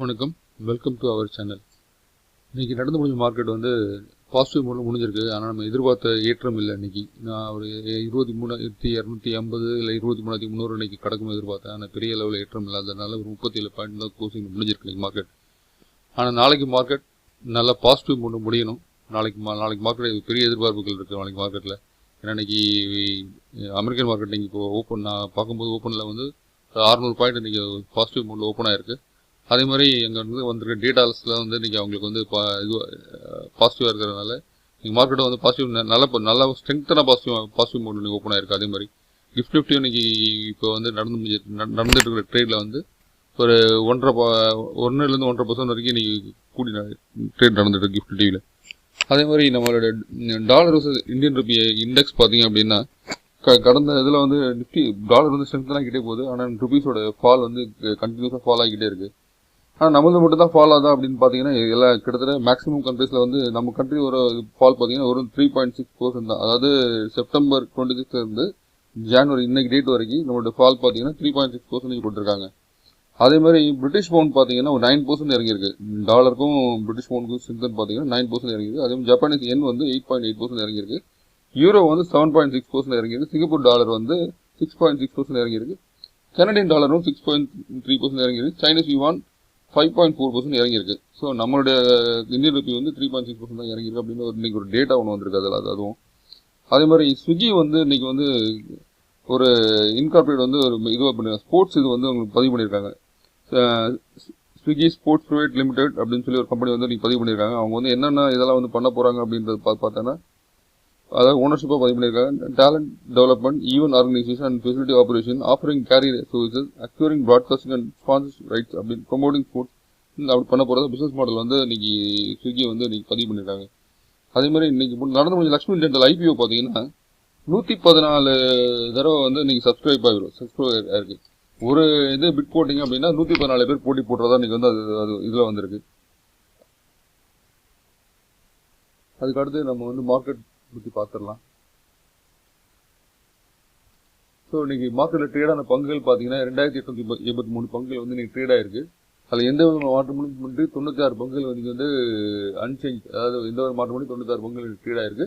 வணக்கம், welcome to our channel. இன்றைக்கி நடந்து முடிஞ்ச மார்க்கெட் வந்து பாசிட்டிவ் மூலம் முடிஞ்சிருக்கு. ஆனால் நம்ம எதிர்பார்த்த ஏற்றம் இல்லை. இன்றைக்கி நான் ஒரு 23,250 இல்லை 23,300 இன்றைக்கி கடக்கும் எதிர்பார்த்தேன். ஆனால் பெரிய லெவலில் ஏற்றம் இல்லாததுனால ஒரு 37 பாயிண்ட் தான் க்ளோசிங் முடிஞ்சிருக்கு இன்றைக்கி மார்க்கெட். ஆனால் நாளைக்கு மார்க்கெட் நல்லா பாசிட்டிவ் மூலம் முடியணும். நாளைக்கு மார்க்கெட் பெரிய எதிர்பார்ப்புகள் இருக்குது நாளைக்கு மார்க்கெட்டில். ஏன்னா இன்றைக்கி அமெரிக்கன் மார்க்கெட் இன்றைக்கி இப்போ ஓப்பன் நான் பார்க்கும்போது ஓப்பனில் வந்து 600 பாயிண்ட் இன்றைக்கி பாசிட்டிவ் மூலம் ஓப்பன் ஆகிருக்கு. அதே மாதிரி எங்கள் வந்து வந்திருக்க டேட்டாஸில் வந்து இன்றைக்கி அவங்களுக்கு வந்து இது பாசிட்டிவாக இருக்கிறதுனால இன்றைக்கி மார்க்கெட்டை வந்து பாசிட்டிவ் நல்லா ஸ்ட்ரென்த்தான பாசிட்டிவ் மோட் இன்றைக்கி ஓப்பன் ஆகிருக்கு. அதே மாதிரி கிஃப்ட் நிஃப்டியும் இன்றைக்கி இப்போ வந்து நடந்துட்டு இருக்கிற ட்ரேடில் வந்து ஒரு 1.5% வரைக்கும் இன்றைக்கி கூடி ட்ரேட் நடந்துட்டு இருக்கு கிஃப்ட் டிவியில். அதே மாதிரி நம்மளோட dollar versus Indian rupee index பார்த்தீங்க அப்படின்னா கடந்த இதில் வந்து நிஃப்டி டாலர் வந்து ஸ்ட்ரென்த் ஆகிக்கிட்டே போகுது. ஆனால் ருபீஸோட ஃபால் வந்து கண்டினியூஸாக ஃபால் ஆகிக்கிட்டே இருக்குது. ஆனால் நம்மளது மட்டும் தான் ஃபால் ஆகுதா அப்படின்னு பார்த்தீங்கன்னா எல்லா கிட்டத்தட்ட மேக்ஸிமம் கண்ட்ரீஸில் வந்து நம்ம கண்ட்ரி ஒரு ஃபால் பார்த்தீங்கன்னா ஒரு 3.6% தான். அதாவது செப்டம்பர் 26 இருந்து ஜான்வரி இன்னைக்கு டேட் வரைக்கும் நம்மளோட ஃபால் பார்த்தீங்கன்னா 3.6% கொடுத்துருக்காங்க. அதே மாதிரி பிரிட்டிஷ் பவுண்ட் பார்த்தீங்கன்னா ஒரு 9% இறங்கியிருக்கு. டாலருக்கும் பிரிட்டிஷ் பவுண்டுக்கும் ஸ்ட்ரென்த் பார்த்தீங்கன்னா 9% இறங்கியிருக்கு. அதே மாதிரி ஜப்பானீஸ் yen வந்து 8.8% இறங்கியிருக்கு. யூரோ வந்து 7.6% இறங்கியிருக்கு. சிங்கப்பூர் டாலர் வந்து 6.6% இறங்கியிருக்கு. கனடியன் டாலரும் 6.3% இறங்கியிருக்கு. சைனீஸ் யுவான் 5.4% இறங்கியிருக்கு. ஸோ நம்மளுடைய இந்தியன் ருபி வந்து 3.6% தான் இறங்கியிருக்கு அப்படின்னு இன்னைக்கு ஒரு டேட்டா ஒன்று வந்திருக்கு. அதில் அதுவும் அதே மாதிரி ஸ்விக்கி வந்து இன்னைக்கு வந்து ஒரு இன்கார்பரேட் வந்து ஒரு இதுவாக பண்ணிருக்காங்க. ஸ்போர்ட்ஸ் இது வந்து உங்களுக்கு பதிவு பண்ணியிருக்காங்க. ஸ்விக்கி ஸ்போர்ட்ஸ் பிரைவேட் லிமிடெட் அப்படின்னு சொல்லி ஒரு கம்பெனி வந்து இன்னைக்கு பதிவு பண்ணியிருக்காங்க. அவங்க வந்து என்னென்ன இதெல்லாம் வந்து பண்ண போகிறாங்க அப்படின்றது பார்த்தோன்னா அதாவது ஓனர்ஷிப்பாக பதிவு பண்ணியிருக்காங்க. Talent development, event organisation and facility operation, offering career services, acquiring broadcasting and sponsorship rights அப்படின்னு ப்ரொமோட்டிங் ஸ்போர்ட்ஸ் அப்படி பண்ண போகிறத பிஸ்னஸ் மாடல் வந்து இன்னைக்கு ஸ்விக்கி வந்து இன்னைக்கு பதிவு பண்ணியிருக்காங்க. அதே மாதிரி இன்னைக்கு நடந்து முடிஞ்ச லக்ஷ்மி டென்டல் ஐபிஓ பார்த்தீங்கன்னா 114 தடவை வந்து இன்னைக்கு சப்ஸ்கிரைப் ஆயிருக்கு. ஒரு இது பிட் போட்டிங்க அப்படின்னா 114 பேர் போட்டி போடுறதா இன்னைக்கு வந்து அது இதில் வந்திருக்கு. அதுக்கடுத்து நம்ம வந்து மார்க்கெட் பற்றி பார்த்துடலாம். ஸோ இன்னைக்கு மார்க்கெட்டில் ட்ரேடான பங்குகள் பார்த்தீங்கன்னா 2883 பங்குகள் வந்து இன்னைக்கு ட்ரேட் ஆயிருக்கு. அதில் எந்த வித மாற்றமும் 96 பங்குகள் வந்து அன்சேஞ்ச், அதாவது எந்த ஒரு மாற்றம் 96 பங்குகள் ட்ரேட் ஆயிருக்கு.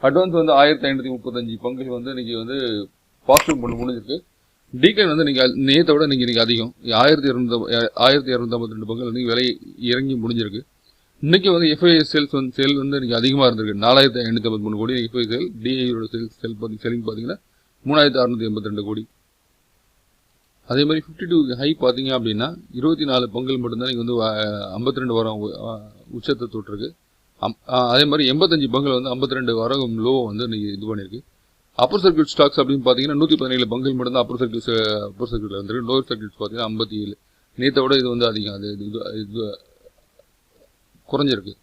அட்வான்ஸ் வந்து 1535 பங்குகள் வந்து இன்னைக்கு வந்து பாசிட்டிவ் பண்ண முடிஞ்சிருக்கு. டீக்ளைன் வந்து இன்னைக்கு நேற்றை விட இன்னைக்கு அதிகம் 1252 பங்குகள் வந்து விலை இறங்கி முடிஞ்சிருக்கு. இன்னைக்கு வந்து எஃப்ஐஎஸ் சேல் வந்து இன்னைக்கு அதிகமாக இருந்திருக்கு. 4553 கோடி எஃப்ஐ சேல். டிஐயோட செல்லிங் பார்த்தீங்கன்னா 3682 கோடி. அதே மாதிரி 52 ஹை பார்த்தீங்க அப்படின்னா 24 பங்குகள் மட்டும்தான் இன்னைக்கு வந்து 52 வாரம் உச்சத்தை தொட்டிருக்கு. அதே மாதிரி 85 பங்குகள் வந்து 52 வாரம் லோ வந்து இன்னைக்கு இது பண்ணியிருக்கு. அப்பர் சர்க்கியூட் ஸ்டாக்ஸ் அப்படின்னு பார்த்தீங்கன்னா 117 பங்குகள் மட்டும்தான் அப்பர் சர்க்கியூட்ல வந்துருக்கு. லோவர் சர்க்கியூட்ஸ் பார்த்தீங்கன்னா 57. நேற்றை விட இது வந்து அதிகம், அது இது குறைஞ்சிருக்கு.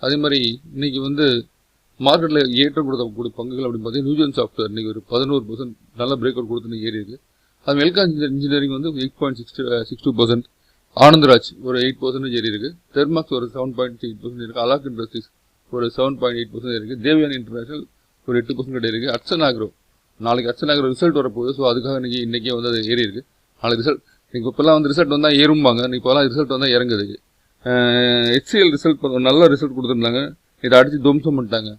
அதே மாதிரி இன்னைக்கு வந்து மார்க்கெட்டில் ஏற்றம் கொடுக்கக்கூடிய பங்குகள் அப்படின்னு பார்த்தீங்கன்னா நியூஜன் சாஃப்ட்வேர் இன்னைக்கு ஒரு 11% நல்ல பிரேக் அவுட் கொடுத்து ஏறி இருக்கு. அது மெல்கான் இன்ஜினியரிங் வந்து 8.62%, ஆனந்தராஜ் ஒரு 8% ஏறி இருக்கு. தெர்மாக்ஸ் ஒரு 7.8% இருக்கு. அலாக் இண்டஸ்ட்ரீஸ் ஒரு 7.8% இருக்கு. தேவியான் இன்டர்நேஷனல் ஒரு 8% இருக்கு. அட்சன் ஆக்ரோ நாளைக்கு அட்சன் ஆக்ரோ ரிசல்ட் வரப்போகுது. ஸோ அதுக்காக இன்னைக்கே வந்து அது ஏறி இருக்கு. நாளைக்கு ரிசல்ட் இப்போல்லாம் வந்து ரிசல்ட் வந்தால் ஏறும்பாங்க, இப்போலாம் ரிசல்ட் வந்தால் இறங்குது. HCL ரிசல்ட் நல்ல ரிசல்ட் கொடுத்துருந்தாங்க, இதை அடித்து துவம்சம் பண்ணிட்டாங்க.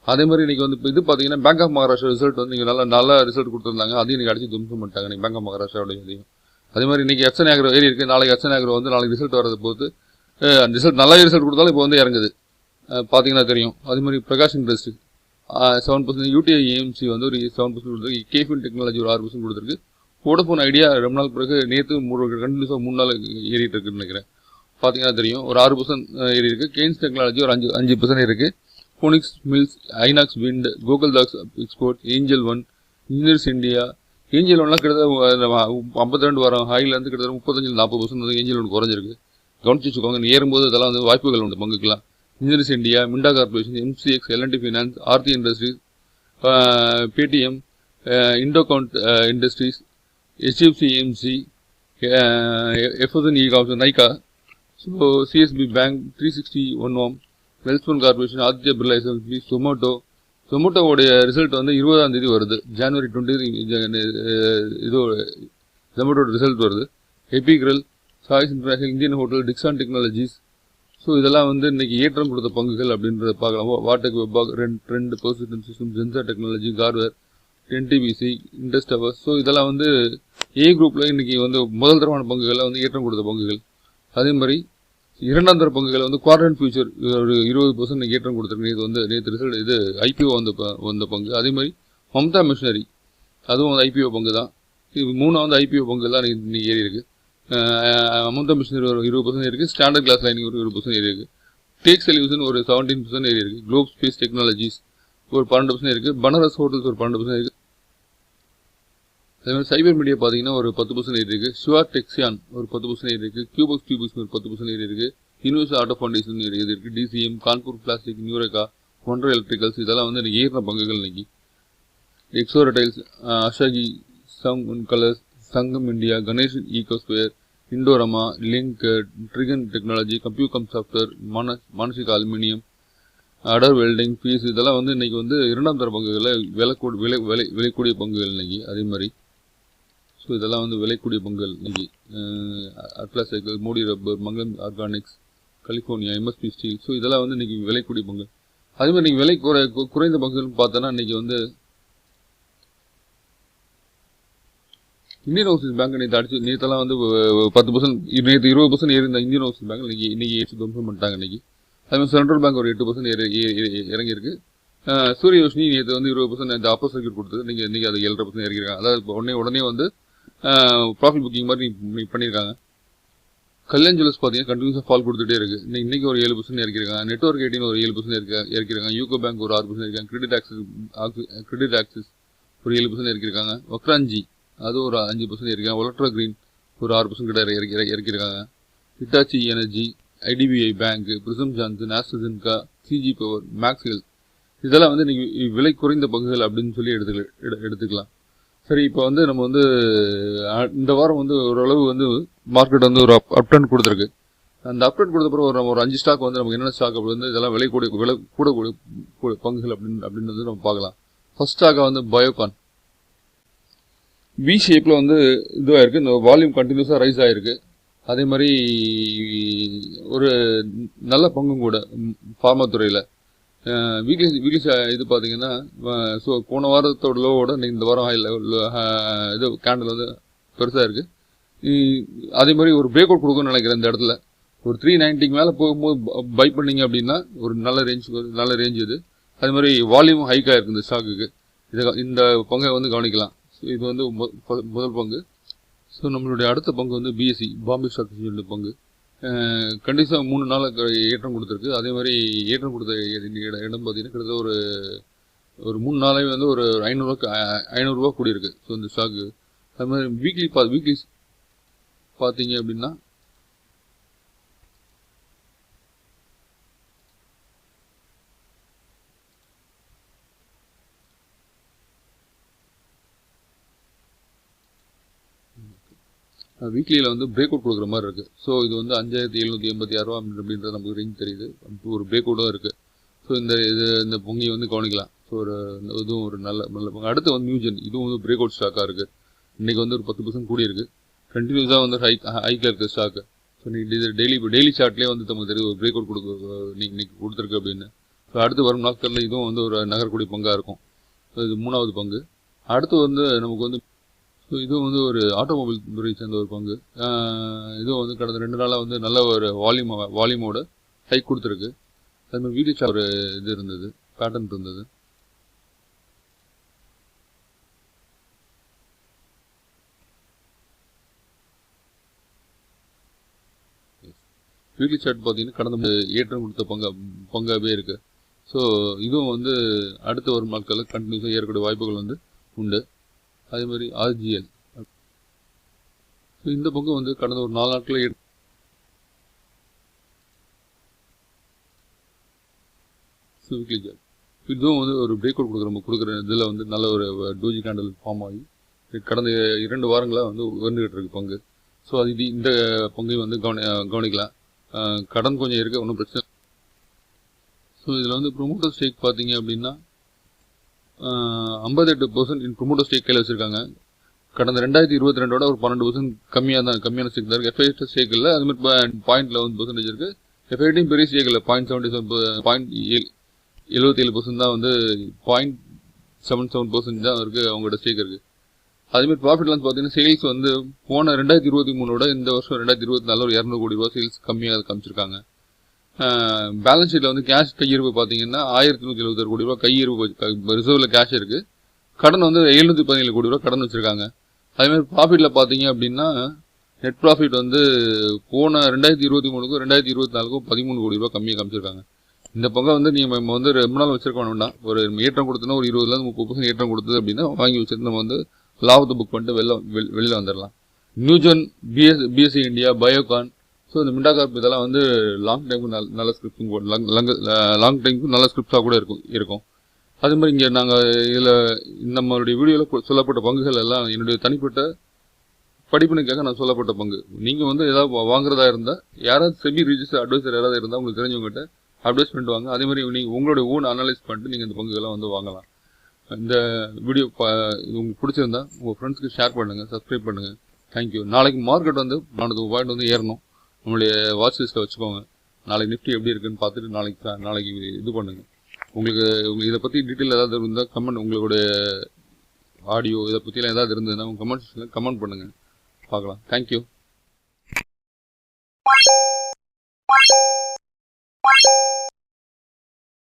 அதே மாதிரி இன்னைக்கு வந்து இது பார்த்தீங்கன்னா பேங்க் ஆஃப் மகாராஷ்டிரா ரிசல்ட் வந்து நீங்கள் நல்ல ரிசல்ட் கொடுத்துருந்தாங்க, அதையும் இன்னைக்கு அடித்து துவம்சம் பண்ணிட்டாங்க இன்னைக்கு பேங்க் ஆஃப் மகாராஷ்டிராவுடைய இதையும். அதே மாதிரி இன்னைக்கு அட்சன் ஆக்ரோ ஏறி இருக்கு. நாளைக்கு அட்சன் ஆக்ரோ வந்து நாளைக்கு ரிசல்ட் வரது போது ரிசல்ட் நல்ல ரிசல்ட் கொடுத்தாலும் இப்போ வந்து இறங்குது, பார்த்தீங்கன்னா தெரியும். அதே மாதிரி பிரகாஷ் இண்டஸ்ட்ரி 7%, யூடிஐ ஏஎம்சி வந்து ஒரு 7% கொடுத்துருக்கு. கேஃபின் டெக்னாலஜி ஒரு 6% கொடுத்துருக்கு. வோடஃபோன் ஐடியா ரொம்ப நாள் பிறகு நேற்று கண்டினியூஸாக 3 நாள் ஏறிட்டு இருக்குன்னு நினைக்கிறேன், பார்த்தீங்கன்னா தெரியும். ஒரு 6% ஏறி இருக்கு. கெய்ன்ஸ் டெக்னாலஜி ஒரு 5% இருக்கு. Phoenix mills, Inox wind, Gokul Das export, Angel One, engineers India. ஏஞ்சல் ஒன்லாம் கிட்டத்தட்ட 52 வாரம் ஹைலேருந்து கிட்டத்தட்ட 35-40% வந்து ஏஞ்சல் ஒன் குறைஞ்சிருக்கு. கவனிச்சு வச்சுக்கோங்க, ஏறும்போது இதெல்லாம் வந்து வாய்ப்புகள் உண்டு பங்குக்கலாம். Engineers India, Minda corporation, MCX, L and T finance, Aarti industries, Paytm, Indo Count industries, HFC AMC, FSN இகாம்ஸ், நைகா, ஸோ சிஎஸ்பி பேங்க், 360 ஒன்வாம், Welspun corporation, Aditya Birla SLP, சொமோட்டோவுடைய ரிசல்ட் வந்து 20ஆம் தேதி வருது. ஜனவரி 20 இது ஜொமேட்டோட ரிசல்ட் வருது. Epigral, choice international, Indian hotel, Dixon technologies. So இதெல்லாம் வந்து இன்னைக்கு ஏற்றம் கொடுத்த பங்குகள் அப்படின்றத பார்க்கலாம். வாட்டக் வெப்பாக், Trent, persistent system, Zensar technology, Garware, NTPC, Indus towers. So இதெல்லாம் வந்து ஏ குரூப்பில் இன்னைக்கு வந்து முதல் தரமான பங்குகளை வந்து ஏற்றம் கொடுத்த பங்குகள். அதே மாதிரி இரண்டாம் தர பங்குகளை வந்து குவாட்ரண்ட் ஃபியூச்சர் ஒரு 20% ஏற்றம் கொடுத்துருக்கு. இது வந்து நேற்று ரிசல்ட் இது ஐபிஓ வந்த பங்கு. அதே மாதிரி மம்தா மிஷினரி, அதுவும் வந்து ஐபிஓ பங்கு தான். இது மூணாவது ஐபிஓ பங்கு தான் இன்னைக்கு ஏறி இருக்கு. மம்தா மிஷினரி ஒரு 20% ஏறி இருக்கு. ஸ்டாண்டர்ட் கிளாஸ் லைனிங் ஒரு 20% ஏறி இருக்கு. டேக் சொல்யூஷன் ஒரு 17% ஏறி இருக்கு. குளோப் ஸ்பேஸ் டெக்னாலஜிஸ் ஒரு 12% இருக்கு. பனாரஸ் ஹோட்டல்ஸ் ஒரு 12% இருக்கு. அதே மாதிரி சைபர் மீடியா பார்த்தீங்கன்னா ஒரு 10% ஏறி இருக்கு. ஷுவா டெக்ஸியான் ஒரு 10% ஏறி இருக்கு. கியூபக்ஸ் டியூபிக்ஸ் ஒரு 10% ஏறி இருக்கு. யூனிவர்சல் ஆட்டோ ஃபவுண்டேஷன் ஏறி இருக்கு. டிசிஎம், கான்பூர் பிளாஸ்டிக், நியூரேகா, ஒன்ரோ எலக்ட்ரிக்கல்ஸ் இதெல்லாம் வந்து ஏறின பங்குகள் இன்னைக்கு. எக்ஸோ ரிட்டைல்ஸ், அஷாகி, சங் colours, Sangam India, Ganesh Ecosphere, Indorama, link, Trigyn technology, Compucom software, மானசிக அலுமினியம், அடர் வெல்டிங், பீஸ் இதெல்லாம் வந்து இன்னைக்கு வந்து இரண்டாம் தர பங்குகளை விலைக்கூடிய பங்குகள் இன்னைக்கு. அதே மாதிரி ஸோ இதெல்லாம் வந்து விலைக்கூடிய பங்குகள் இன்னைக்கு. Atlas cycle, Modi rubber, Mangalam organics, California, MSP steel. So இதெல்லாம் வந்து இன்னைக்கு விலைக்கூடிய பங்கு. அதே மாதிரி இன்னைக்கு விலை குறைந்த பங்குகள்னு பார்த்தோன்னா இன்னைக்கு வந்து இந்தியன் ஓவர்சீஸ் பேங்க் நேற்றெல்லாம் வந்து 10%, நேற்று 20% ஏறி இந்த இந்தியன் ஓவர்சீஸ் பேங்க் இன்னைக்கு ஏற்றி துவம்சம் பண்ணிட்டாங்க இன்னைக்கு. அதே மாதிரி சென்ட்ரல் பேங்க் ஒரு 8% இறங்கியிருக்கு. சூரிய யோஷினி நேற்று வந்து 20% இந்த அப்பர் சர்க்கியூட் கொடுத்தது. இன்னைக்கு அது 7% இறங்கியிருக்காங்க. அதாவது உடனே வந்து ப்ராஃபிட் புக்கிங் மாதிரி பண்ணியிருக்காங்க. கல்யாண் ஜுவல்ஸ் பார்த்தீங்கன்னா கண்டினியூஸாக ஃபால் கொடுத்துட்டே இருக்கு. இன்னைக்கு ஒரு 7% இறக்கிருக்காங்க. நெட்வொர்க் 18 ஒரு 7% இறக்கிருக்காங்க. யூகோ பேங்க் ஒரு 6% இருக்காங்க. கிரெடிட் ஆக்சிஸ் ஒரு 7% இறக்கிருக்காங்க. வக்ரான்ஜி அது ஒரு 5% இருக்காங்க. ஒலக்ட்ரா கிரீன் ஒரு 6% கிட்ட இறக்கிருக்காங்க. Hitachi energy, IDBI bank, Prism Johnson, AstraZeneca, CG power, Maxwell இதெல்லாம் வந்து இன்னைக்கு விலை குறைந்த பங்குகள் அப்படின்னு சொல்லி எடுத்துக்கலாம். சரி, இப்போ வந்து நம்ம வந்து இந்த வாரம் வந்து ஓரளவு வந்து மார்க்கெட் வந்து ஒரு அப்டர்ன் கொடுத்துருக்கு. அந்த அப்டர்ன் கொடுத்த பிறகு ஒரு 5 ஸ்டாக் வந்து நமக்கு என்னென்ன ஸ்டாக் அப்படி வந்து இதெல்லாம் விலை கூடக்கூடிய பங்குகள் அப்படின்னு வந்து நம்ம பார்க்கலாம். ஃபர்ஸ்ட் ஸ்டாக்காக வந்து பயோகான் வி ஷேப்பில் வந்து இதுவாக இருக்குது. இந்த வால்யூம் கண்டினியூஸாக ரைஸ் ஆகிருக்கு. அதே மாதிரி ஒரு நல்ல பங்கும் கூட ஃபார்மா துறையில். வீக்லி இது பார்த்தீங்கன்னா ஸோ போன வாரத்தோட லோவோட இந்த வாரம் இது கேண்டில் வந்து பெருசாக இருக்குது. அதே மாதிரி ஒரு பிரேக் அவுட் கொடுக்கும்னு நினைக்கிறேன். இந்த இடத்துல ஒரு 390 மேலே போகும்போது பை பண்ணிங்க அப்படின்னா ஒரு நல்ல ரேஞ்ச் இது. அதே மாதிரி வால்யூம் ஹைக்காக இருக்குது இந்த ஸ்டாக்குக்கு. இந்த பங்கை வந்து கவனிக்கலாம். இது வந்து முதல் பங்கு. ஸோ நம்மளுடைய அடுத்த பங்கு வந்து பிஎஸ்சி, பாம்பே ஸ்டாக் எக்ஸ்சேஞ்ச் பங்கு. கண்டிப்பாக 3 நாள் ஏற்றம் கொடுத்துருக்கு. அதே மாதிரி ஏற்றம் கொடுத்த இடம் பார்த்தீங்கன்னா கிட்டத்தட்ட ஒரு 3 நாளாகவே வந்து ஒரு 500 ரூபா கூடியிருக்கு. ஸோ இந்த ஸ்டாக்கு. அது மாதிரி வீக்லி பார்த்தீங்க அப்படின்னா வீக்லியில் வந்து பிரேக் அவுட் கொடுக்குற மாதிரி இருக்குது. ஸோ இது வந்து 5786 ரூபா அப்படின்றது நமக்கு ரேஞ்ச் தெரியுது. ஒரு பிரேக் அவுட்டும் இருக்குது. ஸோ இந்த பொங்கியை வந்து கவனிக்கலாம். ஸோ இதுவும் ஒரு நல்ல பங்கு. அடுத்து வந்து நியூஜென், இதுவும் வந்து பிரேக் அவுட் ஸ்டாக்காக இருக்குது. இன்றைக்கி வந்து ஒரு 10% கூடி இருக்குது. கண்டினியூஸாக வந்து ஹைக்கில் இருக்குது ஸ்டாக்கு. ஸோ டெய்லி சார்ட்லேயே வந்து நமக்கு தெரியுது ஒரு பிரேக் அவுட் இன்னைக்கு கொடுத்துருக்கு அப்படின்னு. ஸோ அடுத்து வரும் நாட்களில் இதுவும் வந்து ஒரு நகரக்கூடிய பங்காக இருக்கும். ஸோ இது 3வது பங்கு. அடுத்து வந்து நமக்கு வந்து ஸோ இதுவும் வந்து ஒரு ஆட்டோமொபைல் துறையை சேர்ந்த ஒரு பங்கு. இதுவும் வந்து கடந்த 2 நாளாக வந்து நல்ல ஒரு வால்யூமோட ஹைக் கொடுத்துருக்கு. அது மாதிரி வீடியோ ஒரு இது இருந்தது, பேட்டர்ன் இருந்தது. வீக்லி சார்ட் பார்த்தீங்கன்னா கடந்த ஏற்றம் கொடுத்த பங்காகவே இருக்குது. ஸோ இதுவும் வந்து அடுத்த வரும் நாட்களில் கண்டினியூஸாக ஏறக்கூடிய வாய்ப்புகள் வந்து உண்டு. அதே மாதிரி ஆர்ஜிஎல், ஸோ இந்த பங்கு வந்து கடந்த ஒரு 4 நாட்களில் வீக்லி சார்ட் இதுவும் வந்து ஒரு பிரேக் அவுட் கொடுக்குற இதில் வந்து நல்ல ஒரு டோஜி கேண்டல் ஃபார்ம் ஆகி கடந்த 2 வாரங்களாக வந்து வந்துகிட்டு இருக்கு பங்கு. ஸோ அது இந்த பங்கையும் வந்து கவனிக்கலாம். கடன் கொஞ்சம் இருக்குது, ஒன்றும் பிரச்சனை. ஸோ இதில் வந்து ப்ரொமோட்டர் ஸ்டேக் பார்த்தீங்க அப்படின்னா 58% ப்ரொமோட்டர் ஸ்டேக் கையில் வச்சுருக்காங்க. கடந்த 2022 ஒரு 12% கம்மியான ஸ்டேக் தான் இருக்குது. எஃப்ஐடி ஸ்டேக் இல்லை, அதுமாதிரி 0.11% இருக்குது. எஃப்ஐடியும் பெரிய ஸ்டேக் இல்லை, 0.77% தான் வந்து 0.77% தான் இருக்குது அவங்களோட ஸ்டேக் இருக்குது. அதேமாதிரி ப்ராஃபிட்லாம் பார்த்தீங்கன்னா சேல்ஸ் வந்து போன 2023 இந்த வருஷம் 2024 ஒரு 200 கோடி ரூபா சேல்ஸ் கம்மியாக காமிச்சிருக்காங்க. பேலன்ஸ் ஷீட்டில் வந்து கேஷ் கையிருப்பு பார்த்தீங்கன்னா 1176 கோடி ரூபா கையிருப்பு ரிசர்வில் கேஷ் இருக்குது. கடன் வந்து 717 கோடி ரூபா கடன் வச்சுருக்காங்க. அதேமாதிரி ப்ராஃபிட்டில் பார்த்தீங்க அப்படின்னா நெட் ப்ராஃபிட் வந்து போன 2023க்கும் 2024க்கும் 13 கோடி ரூபா கம்மியாக காமிச்சிருக்காங்க. இந்த பங்கம் வந்து நம்ம வந்து ரொம்ப நாள் வச்சிருக்க வேண்டாம். ஒரு ஏற்றம் கொடுத்தோன்னா ஒரு 20-30% ஏற்றம் கொடுத்தது அப்படின்னா வாங்கி வச்சுட்டு நம்ம வந்து லாபத்தை புக் பண்ணிட்டு வெளில வந்துடலாம். Newgen, BSc India, Biocon, so இந்த மிண்டாகார்ப் இதெல்லாம் வந்து லாங் டைமுக்கு நல்ல ஸ்கிரிப்டிங் லாங் டைமுக்கு நல்ல ஸ்கிரிப்டாக கூட இருக்கும். அதே மாதிரி இங்கே நாங்கள் இதில் நம்மளுடைய வீடியோவில் சொல்லப்பட்ட பங்குகள் எல்லாம் என்னுடைய தனிப்பட்ட படிப்பினுக்காக நான் சொல்லப்பட்ட பங்கு. நீங்கள் வந்து ஏதாவது வாங்குறதா இருந்தால் யாராவது செபி ரிஜிஸ்டர் அட்வைசர் யாராவது இருந்தால் உங்களுக்கு தெரிஞ்சவங்ககிட்ட அட்வைஸ் பண்ணிட்டு வாங்க. அதே மாதிரி நீங்கள் உங்களுடைய ஓன் அனலைஸ் பண்ணிட்டு நீங்கள் இந்த பங்குகளை வந்து வாங்கலாம். இந்த வீடியோ உங்களுக்கு பிடிச்சிருந்தா உங்கள் ஃப்ரெண்ட்ஸ்க்கு ஷேர் பண்ணுங்கள், சப்ஸ்கிரைப் பண்ணுங்கள். தேங்க்யூ. நாளைக்கு மார்க்கெட் வந்து 400 பாயிண்ட் வந்து ஏறணும். நம்மளுடைய வாட்ச் லிஸ்ட்டில் வச்சுக்கோங்க. நாளைக்கு நிஃப்டி எப்படி இருக்குன்னு பார்த்துட்டு நாளைக்கு இது பண்ணுங்கள். உங்களுக்கு இதை பற்றி டீட்டெயில் ஏதாவது இருந்தால் கமெண்ட், உங்களுடைய ஆடியோ இதை பற்றிலாம் ஏதாவது இருந்ததுன்னா உங்கள் கமெண்ட் செக்ஷனில் கமெண்ட் பண்ணுங்கள், பார்க்கலாம். தேங்க்யூ.